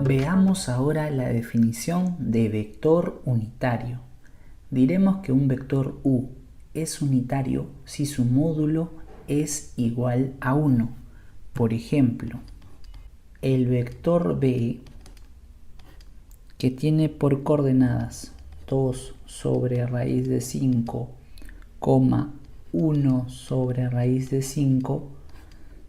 Veamos ahora la definición de vector unitario. Diremos que un vector u es unitario si su módulo es igual a 1. Por ejemplo, el vector b, que tiene por coordenadas 2 sobre raíz de 5, 1 sobre raíz de 5,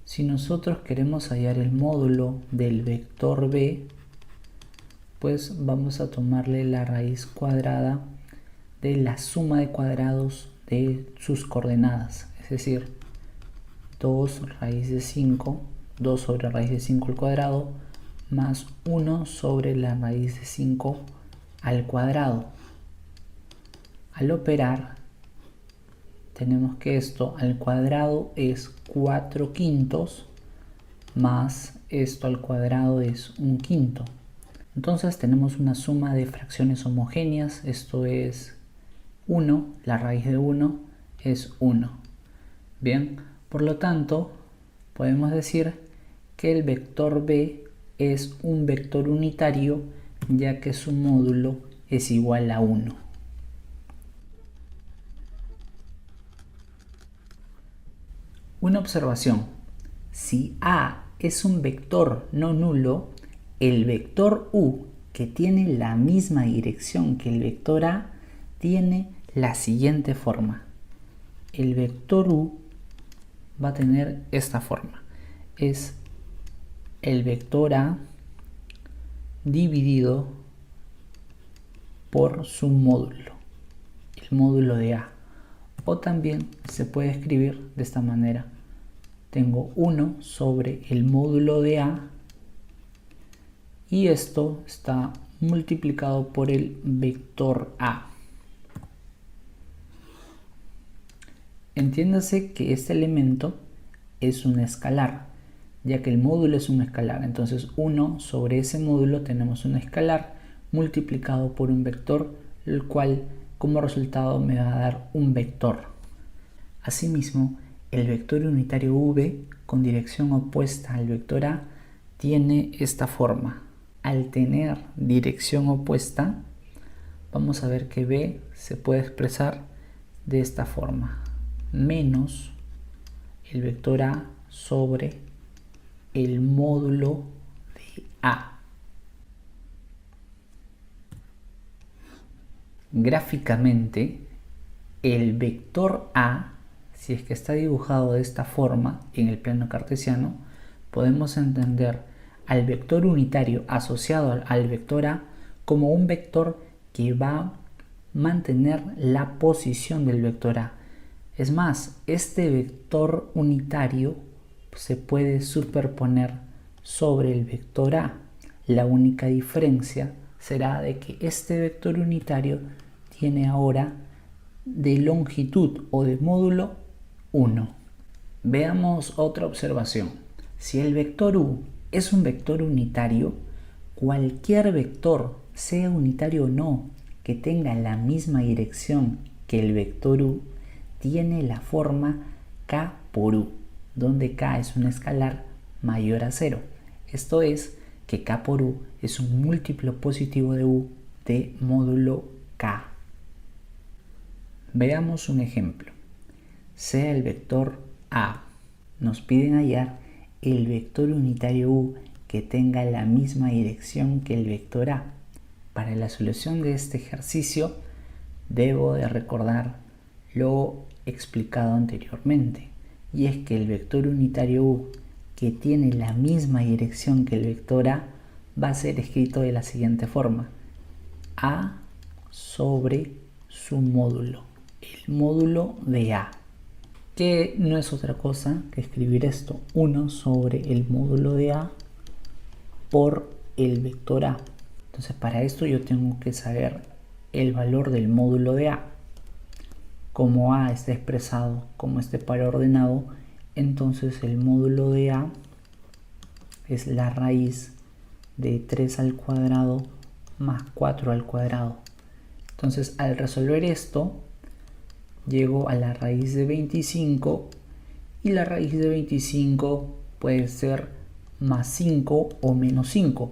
si nosotros queremos hallar el módulo del vector b, pues vamos a tomarle la raíz cuadrada de la suma de cuadrados de sus coordenadas, es decir, 2 raíz de 5, 2 sobre raíz de 5 al cuadrado, más 1 sobre la raíz de 5 al cuadrado. Al operar, tenemos que esto al cuadrado es 4/5, más esto al cuadrado es 1/5. Entonces tenemos una suma de fracciones homogéneas, esto es 1, la raíz de 1 es 1. Bien, por lo tanto, podemos decir que el vector b es un vector unitario, ya que su módulo es igual a 1. Una observación: si a es un vector no nulo, el vector u, que tiene la misma dirección que el vector a, tiene la siguiente forma. El vector u va a tener esta forma. Es el vector a dividido por su módulo, el módulo de a. O también se puede escribir de esta manera. Tengo 1 sobre el módulo de a y esto está multiplicado por el vector a. Entiéndase que este elemento es un escalar, ya que el módulo es un escalar. Entonces 1 sobre ese módulo tenemos un escalar multiplicado por un vector, el cual como resultado me va a dar un vector. Asimismo, el vector unitario v con dirección opuesta al vector a tiene esta forma. Al tener dirección opuesta, vamos a ver que b se puede expresar de esta forma: menos el vector a sobre el módulo de a. Gráficamente, el vector a, si es que está dibujado de esta forma en el plano cartesiano, podemos entender al vector unitario asociado al vector a como un vector que va a mantener la posición del vector a. Es más, este vector unitario se puede superponer sobre el vector a. La única diferencia será de que este vector unitario tiene ahora de longitud o de módulo 1. Veamos otra observación. Si el vector u es un vector unitario, cualquier vector, sea unitario o no, que tenga la misma dirección que el vector u, tiene la forma k por u, donde k es un escalar mayor a 0. Esto es que k por u es un múltiplo positivo de u de módulo k. Veamos un ejemplo. Sea el vector a. Nos piden hallar el vector unitario u que tenga la misma dirección que el vector a. Para la solución de este ejercicio debo de recordar lo explicado anteriormente, y es que el vector unitario u que tiene la misma dirección que el vector a va a ser escrito de la siguiente forma: a sobre su módulo, el módulo de a, que no es otra cosa que escribir esto: 1 sobre el módulo de a por el vector a. Entonces, para esto yo tengo que saber el valor del módulo de a. Como a está expresado como este par ordenado, entonces el módulo de a es la raíz de 3 al cuadrado más 4 al cuadrado. Entonces, al resolver esto, llego a la raíz de 25, y la raíz de 25 puede ser más 5 o menos 5,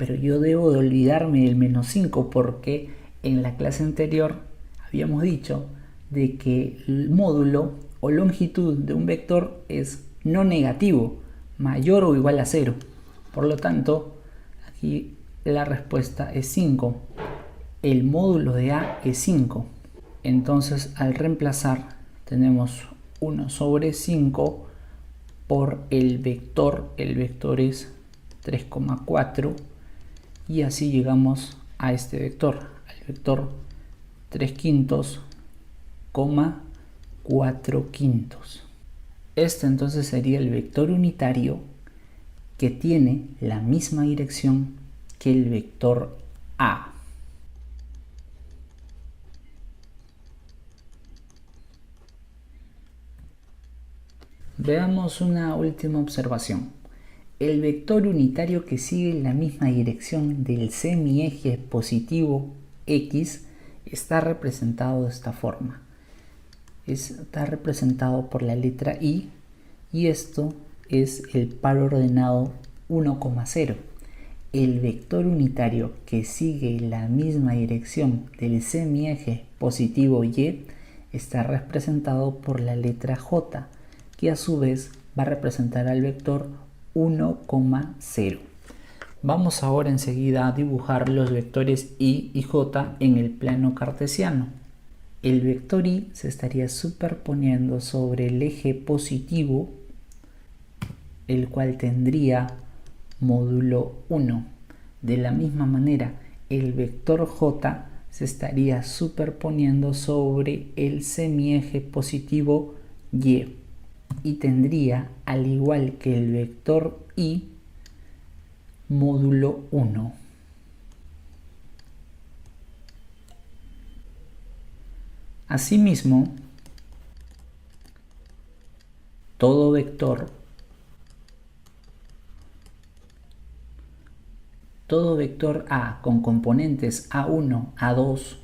pero yo debo de olvidarme del menos 5 porque en la clase anterior habíamos dicho de que el módulo o longitud de un vector es no negativo, mayor o igual a 0. Por lo tanto, aquí la respuesta es 5. El módulo de A es 5. Entonces, al reemplazar, tenemos 1 sobre 5 por el vector es 3,4 y así llegamos a este vector, al vector 3 quintos, 4 quintos. Este entonces sería el vector unitario que tiene la misma dirección que el vector A. Veamos una última observación. El vector unitario que sigue la misma dirección del semieje positivo X está representado de esta forma. Está representado por la letra I y esto es el par ordenado 1,0. El vector unitario que sigue la misma dirección del semieje positivo Y está representado por la letra J, que a su vez va a representar al vector 1,0. Vamos ahora enseguida a dibujar los vectores I y J en el plano cartesiano. El vector I se estaría superponiendo sobre el eje positivo, el cual tendría módulo 1. De la misma manera, el vector J se estaría superponiendo sobre el semieje positivo y tendría, al igual que el vector I, módulo 1. Asimismo, todo vector A con componentes A1, A2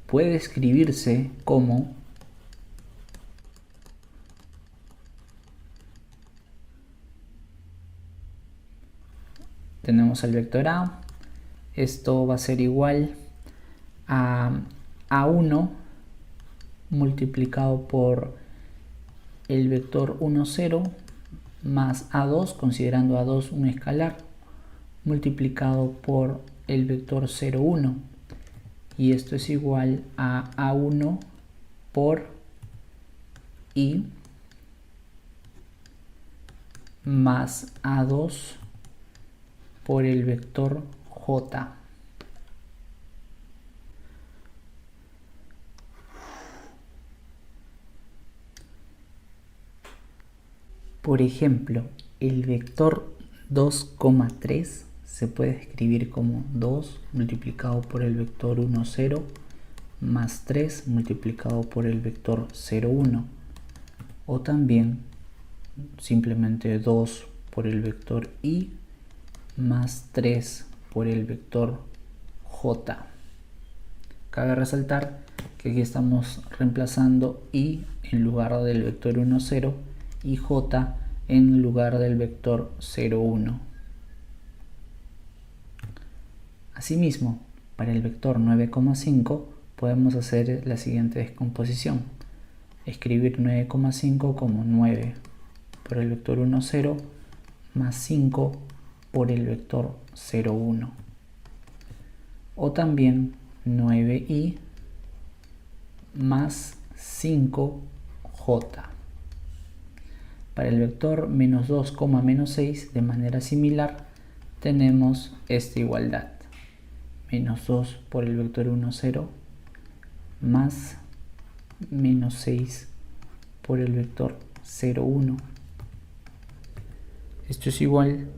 puede escribirse como tenemos el vector A, esto va a ser igual a A1 multiplicado por el vector 1, 0 más A2, considerando A2 un escalar, multiplicado por el vector 0, 1. Y esto es igual a A1 por I más A2 por el vector J. Por ejemplo, el vector 2,3 se puede escribir como 2 multiplicado por el vector 1, 0 más 3 multiplicado por el vector 0, 1. O también simplemente 2 por el vector I más 3 por el vector J. Cabe resaltar que aquí estamos reemplazando I en lugar del vector 1, 0 y J en lugar del vector 0, 1. Asimismo, para el vector 9,5 podemos hacer la siguiente descomposición. Escribir 9,5 como 9 por el vector 1, 0 más 5 por el vector 0, 1. O también 9i más 5j. Para el vector menos 2, menos 6, de manera similar, tenemos esta igualdad. Menos 2 por el vector 1, 0 más menos 6 por el vector 0, 1. Esto es igual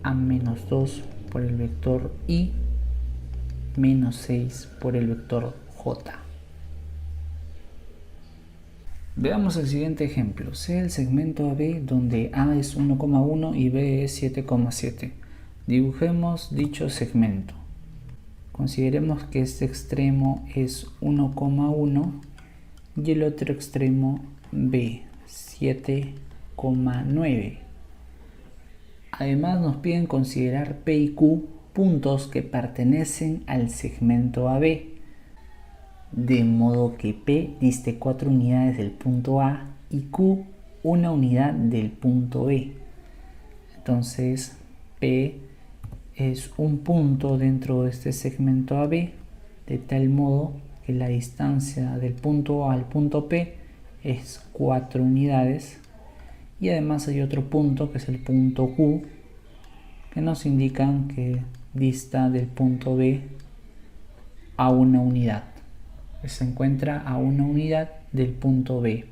a menos 2 por el vector i menos 6 por el vector j. Veamos el siguiente ejemplo. Sea el segmento AB donde A es 1,1 y B es 7,7. Dibujemos dicho segmento. Consideremos que este extremo es 1,1 y el otro extremo B, 7,9. Además nos piden considerar P y Q puntos que pertenecen al segmento AB, de modo que P diste 4 unidades del punto A y Q 1 unidad del punto B. Entonces P es un punto dentro de este segmento AB, de tal modo que la distancia del punto A al punto P es 4 unidades. Y además hay otro punto que es el punto Q, que nos indican que dista del punto B a 1 unidad. Se encuentra a 1 unidad del punto B.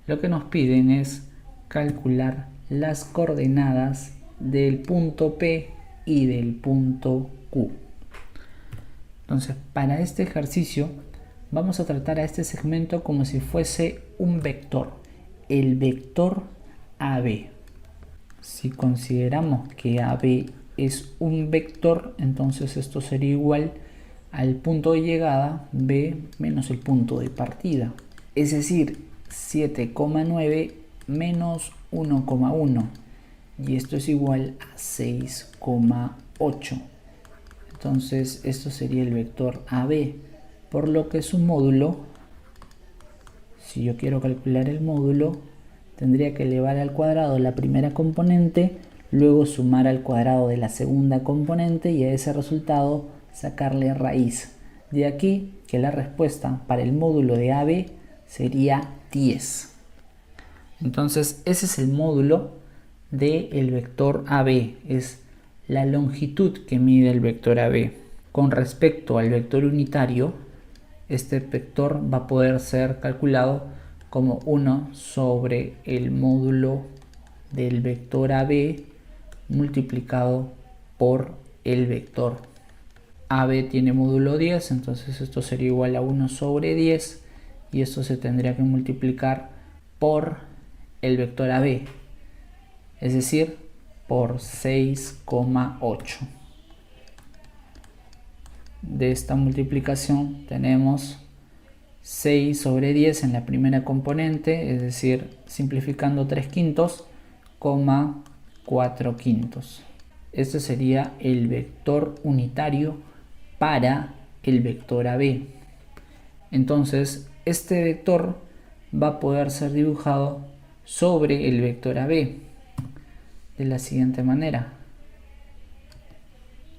Lo que nos piden es calcular las coordenadas del punto P y del punto Q. Entonces, para este ejercicio vamos a tratar a este segmento como si fuese un vector, el vector AB. Si consideramos que AB es un vector, entonces esto sería igual al punto de llegada B menos el punto de partida. Es decir, 7,9 menos 1,1. Y esto es igual a 6,8. Entonces esto sería el vector AB. Por lo que su módulo, si yo quiero calcular el módulo, tendría que elevar al cuadrado la primera componente, luego sumar al cuadrado de la segunda componente y a ese resultado sacarle raíz. De aquí que la respuesta para el módulo de AB sería 10. Entonces ese es el módulo del vector AB, es la longitud que mide el vector AB. Con respecto al vector unitario, este vector va a poder ser calculado como 1 sobre el módulo del vector AB multiplicado por el vector. AB tiene módulo 10, entonces esto sería igual a 1 sobre 10 y esto se tendría que multiplicar por el vector AB, es decir, por 6,8. De esta multiplicación tenemos 6 sobre 10 en la primera componente, es decir, simplificando 3 quintos, 4 quintos. Este sería el vector unitario para el vector AB. Entonces, este vector va a poder ser dibujado sobre el vector AB de la siguiente manera.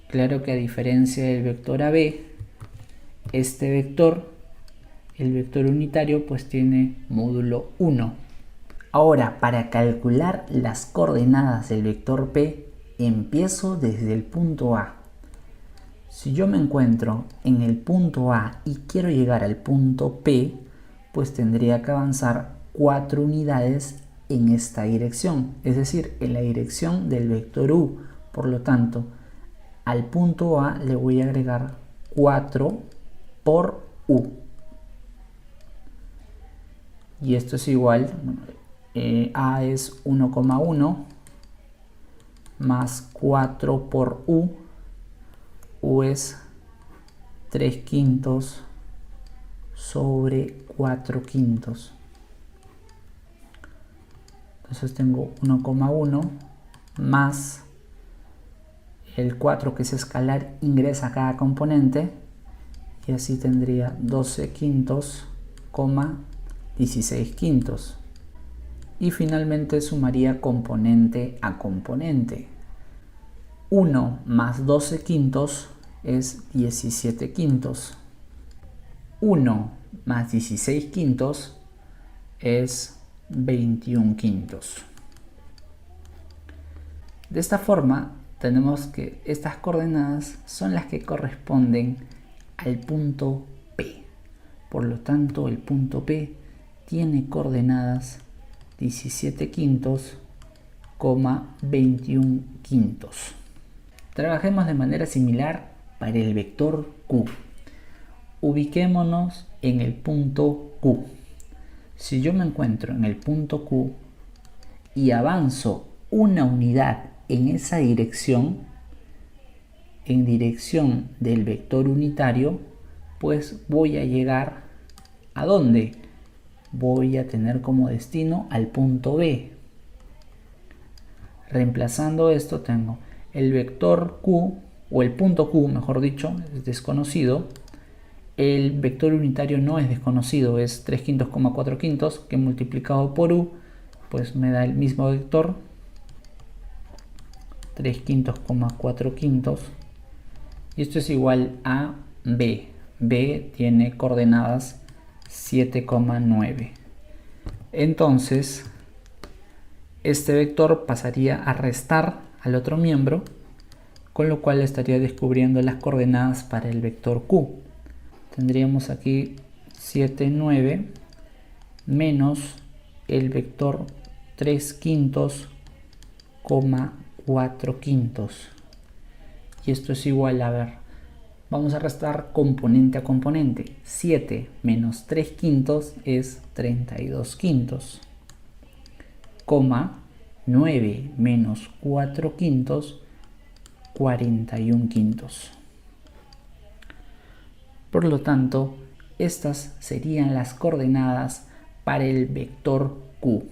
Claro que a diferencia del vector AB, este vector, el vector unitario, pues tiene módulo 1. Ahora, para calcular las coordenadas del vector P, empiezo desde el punto A. Si yo me encuentro en el punto A y quiero llegar al punto P, pues tendría que avanzar 4 unidades en esta dirección, es decir, en la dirección del vector U. Por lo tanto, al punto A le voy a agregar 4 por U. Y esto es igual, A es 1,1 más 4 por U. U es 3 quintos sobre 4 quintos. Entonces tengo 1,1 más el 4, que es escalar, ingresa a cada componente, y así tendría 12 quintos, 16 quintos. Y finalmente sumaría componente a componente. 1 más 12 quintos es 17 quintos. 1 más 16 quintos es 21 quintos. De esta forma tenemos que estas coordenadas son las que corresponden al punto P. Por lo tanto, el punto P tiene coordenadas 17 quintos, 21 quintos. Trabajemos de manera similar para el vector Q. Ubiquémonos en el punto Q. Si yo me encuentro en el punto Q y avanzo una unidad en esa dirección, en dirección del vector unitario, pues voy a llegar ¿a dónde? Voy a tener como destino al punto B. Reemplazando esto tengo el vector Q, o el punto Q, mejor dicho, es desconocido. El vector unitario no es desconocido, es 3 quintos, 4 quintos, que multiplicado por U, pues me da el mismo vector, 3 quintos, 4 quintos. Y esto es igual a B. B tiene coordenadas 7,9. Entonces, este vector pasaría a restar al otro miembro, con lo cual estaría descubriendo las coordenadas para el vector Q. Tendríamos aquí 7, 9 menos el vector 3 quintos, 4 quintos. Y esto es igual a ver, vamos a restar componente a componente. 7 menos 3 quintos es 32 quintos. 9 menos 4 quintos, 41 quintos. Por lo tanto, estas serían las coordenadas para el vector Q.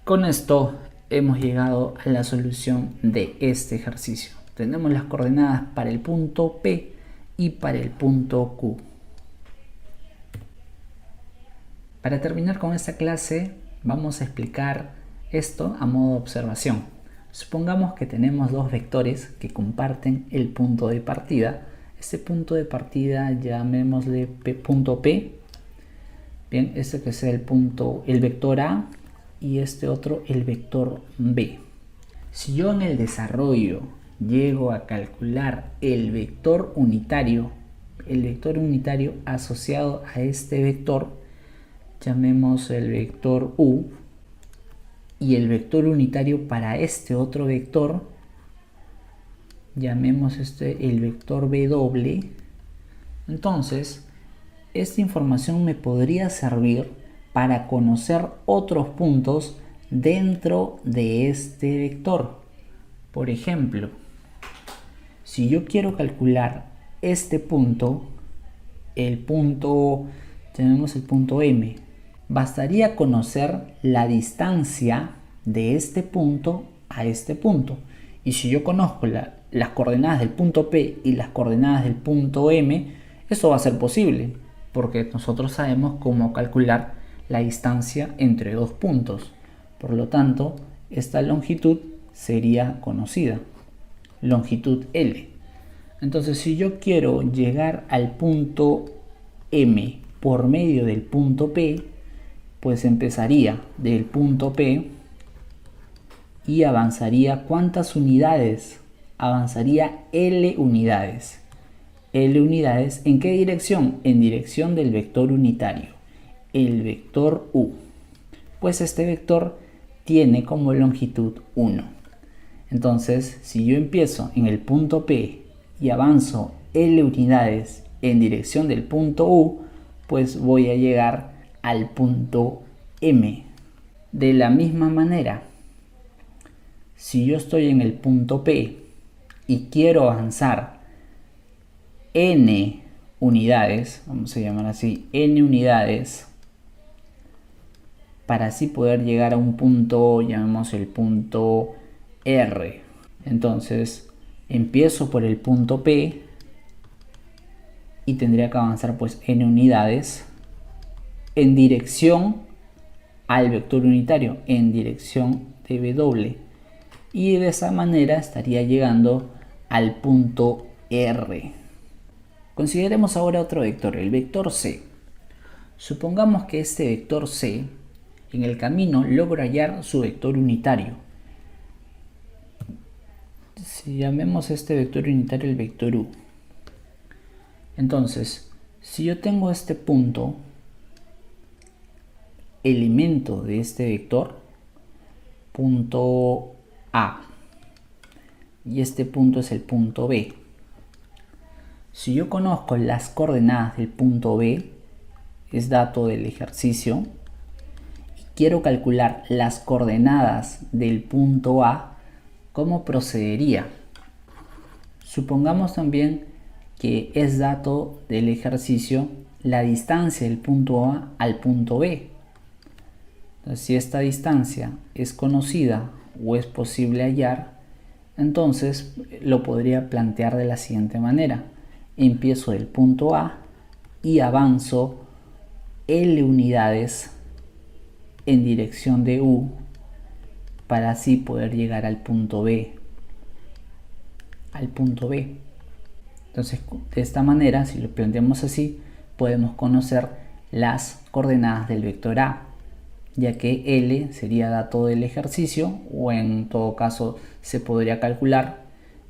Con esto hemos llegado a la solución de este ejercicio. Tenemos las coordenadas para el punto P y para el punto Q. Para terminar con esta clase, vamos a explicar esto a modo de observación. Supongamos que tenemos dos vectores que comparten el punto de partida. Este punto de partida llamémosle punto P. Bien, este que es el vector A y este otro el vector B. Si yo en el desarrollo llego a calcular el vector unitario asociado a este vector, llamemos el vector U, y el vector unitario para este otro vector, llamemos el vector W. Entonces, esta información me podría servir para conocer otros puntos dentro de este vector. Por ejemplo, si yo quiero calcular este punto, tenemos el punto M, bastaría conocer la distancia de este punto a este punto. Y si yo conozco las coordenadas del punto P y las coordenadas del punto M, eso va a ser posible, porque nosotros sabemos cómo calcular la distancia entre dos puntos. Por lo tanto, esta longitud sería conocida, longitud L. Entonces, si yo quiero llegar al punto M por medio del punto P, pues empezaría del punto P y avanzaría ¿cuántas unidades? Avanzaría L unidades. L unidades, ¿en qué dirección? En dirección del vector unitario, el vector U. Pues este vector tiene como longitud 1. Entonces, si yo empiezo en el punto P y avanzo L unidades en dirección del punto U, pues voy a llegar al punto M. De la misma manera, si yo estoy en el punto P y quiero avanzar N unidades, vamos a llamar así, N unidades, para así poder llegar a un punto, llamemos el punto R. Entonces, empiezo por el punto P y tendría que avanzar pues N unidades en dirección al vector unitario, en dirección de W. Y de esa manera estaría llegando al punto R. Consideremos ahora otro vector, el vector C. Supongamos que este vector C en el camino logra hallar su vector unitario. Si llamemos este vector unitario el vector U. Entonces, si yo tengo este punto, elemento de este vector, punto A, y este punto es el punto B. Si yo conozco las coordenadas del punto B, es dato del ejercicio, y quiero calcular las coordenadas del punto A, ¿cómo procedería? Supongamos también que es dato del ejercicio la distancia del punto A al punto B. Entonces, si esta distancia es conocida o es posible hallar, entonces lo podría plantear de la siguiente manera. Empiezo del punto A y avanzo L unidades en dirección de U para así poder llegar al punto B. Entonces, de esta manera, si lo planteamos así, podemos conocer las coordenadas del vector A, ya que L sería dato del ejercicio, o en todo caso se podría calcular,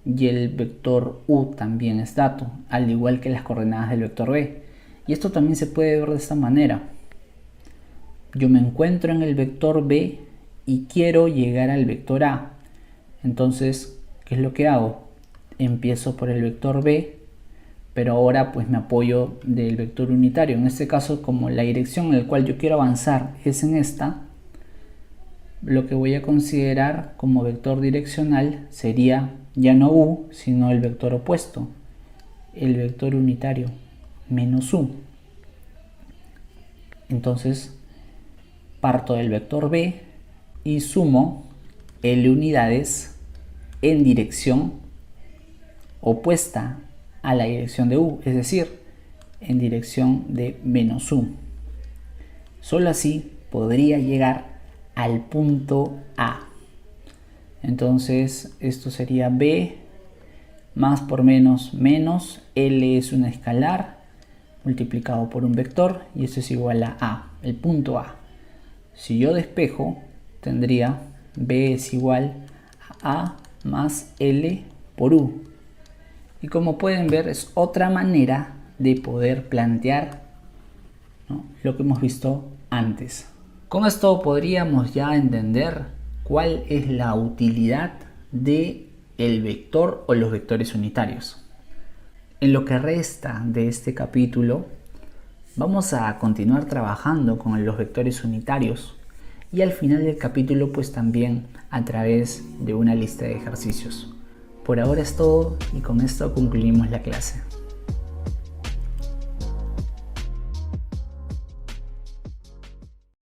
y el vector U también es dato, al igual que las coordenadas del vector B. Y esto también se puede ver de esta manera. Yo me encuentro en el vector B y quiero llegar al vector A. Entonces, ¿qué es lo que hago? Empiezo por el vector B, pero ahora pues me apoyo del vector unitario. En este caso, como la dirección en la cual yo quiero avanzar es en esta, lo que voy a considerar como vector direccional sería ya no U, sino el vector opuesto, el vector unitario, menos U. Entonces, parto del vector B y sumo L unidades en dirección opuesta a la dirección de U, es decir, en dirección de menos U. Solo así podría llegar al punto A. Entonces esto sería B más por menos menos, L es un escalar multiplicado por un vector y eso es igual a A, el punto A. Si yo despejo, tendría B es igual a A más L por U. Y como pueden ver, es otra manera de poder plantear, ¿no?, lo que hemos visto antes. Con esto podríamos ya entender cuál es la utilidad de el vector o los vectores unitarios. En lo que resta de este capítulo, vamos a continuar trabajando con los vectores unitarios y al final del capítulo pues también a través de una lista de ejercicios. Por ahora es todo y con esto concluimos la clase.